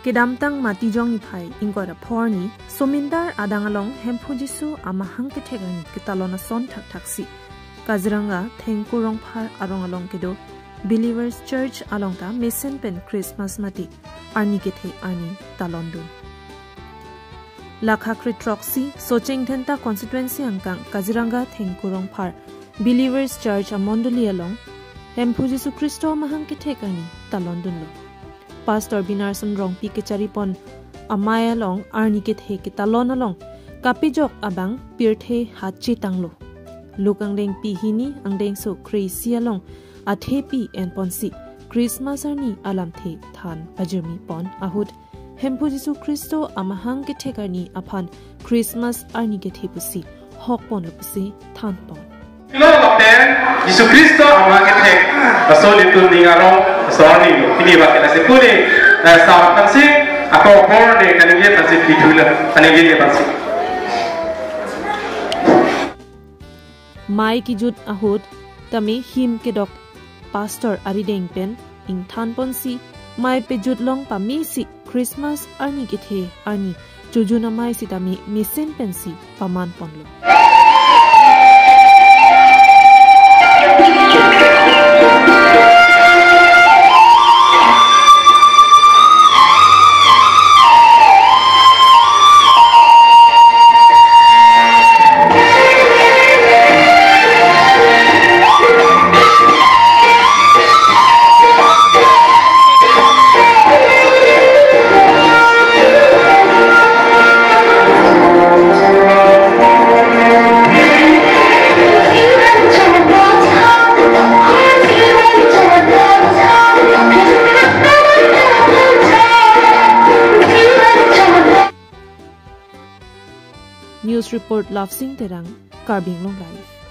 kedamtang mati jong ni phai ingko da phorni somindar adangalong hemphu jisu ama hangkethe gani kitalona son thak thaksi Kaziranga Thengkur Rongphar arong along kedo Believers Church alongta Mission Pen Christmas mati Arnikethe ani talon dun Lakha Kritroxi Socheng Thenta constituency angkang Kaziranga Thengkur Rongphar Believers Church amondoli along hemphu jisu Kristo mahangkethe gani talon dun lo Pastor Binarson Rongpi Kecharipon Amaya long Arnikethe ke talon along kapijok abang pirthe hachi tanglo Lukang deng pi hini ang deng so crazy along athe pi en ponsi Christmas arni alam the than pajami pon ahud hemphu jisu Kristo amahang ke thekani aphan Christmas Arnikethe pusi hok pon pusi than pon Lo kapten Yesus Kristo amahang ke thek asol itu ningarong asol ni pini ba kala sepune sa tansi ako por de kanige tansi pitula kanige de tansi Mai ki jut ahud tami him ke dok pastor arideng pen ing than ponsi mai pe jut long pami si Christmas Arnikethe arni jujuna mai si tami mission pensi paman ponlo News report Love Sing Terang Karbing Long Life